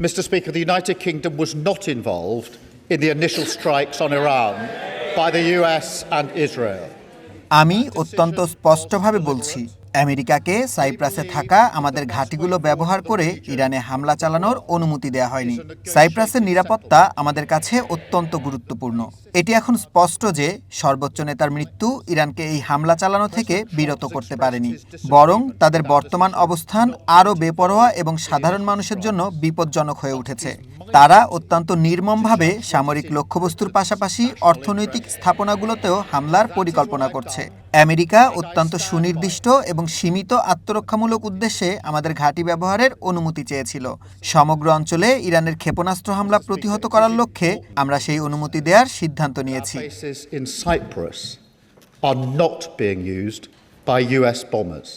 Mr. Speaker, the United Kingdom was not involved in the initial strikes on Iran by the US and Israel. আমি অত্যন্ত স্পষ্টভাবে বলছি, আমেরিকাকে সাইপ্রাসে থাকা আমাদের ঘাঁটিগুলো ব্যবহার করে ইরানে হামলা চালানোর অনুমতি দেওয়া হয়নি। সাইপ্রাসের নিরাপত্তা আমাদের কাছে অত্যন্ত গুরুত্বপূর্ণ। এটি এখন স্পষ্ট যে সর্বোচ্চ নেতার মৃত্যু ইরানকে এই হামলা চালানো থেকে বিরত করতে পারেনি, বরং তাদের বর্তমান অবস্থান আরও বেপরোয়া এবং সাধারণ মানুষের জন্য বিপজ্জনক হয়ে উঠেছে। তারা অত্যন্ত নির্মমভাবে সামরিক লক্ষ্যবস্তুর পাশাপাশি অর্থনৈতিক স্থাপনাগুলোতেও হামলার পরিকল্পনা করছে। আমেরিকা অত্যন্ত সুনির্দিষ্ট এবং সীমিত আত্মরক্ষামূলক উদ্দেশ্যে আমাদের ঘাঁটি ব্যবহারের অনুমতি চেয়েছিল। সমগ্র অঞ্চলে ইরানের ক্ষেপণাস্ত্র হামলা প্রতিহত করার লক্ষ্যে আমরা সেই অনুমতি দেওয়ার সিদ্ধান্ত নিয়েছি। Bases in Cyprus are not being used by US bombers.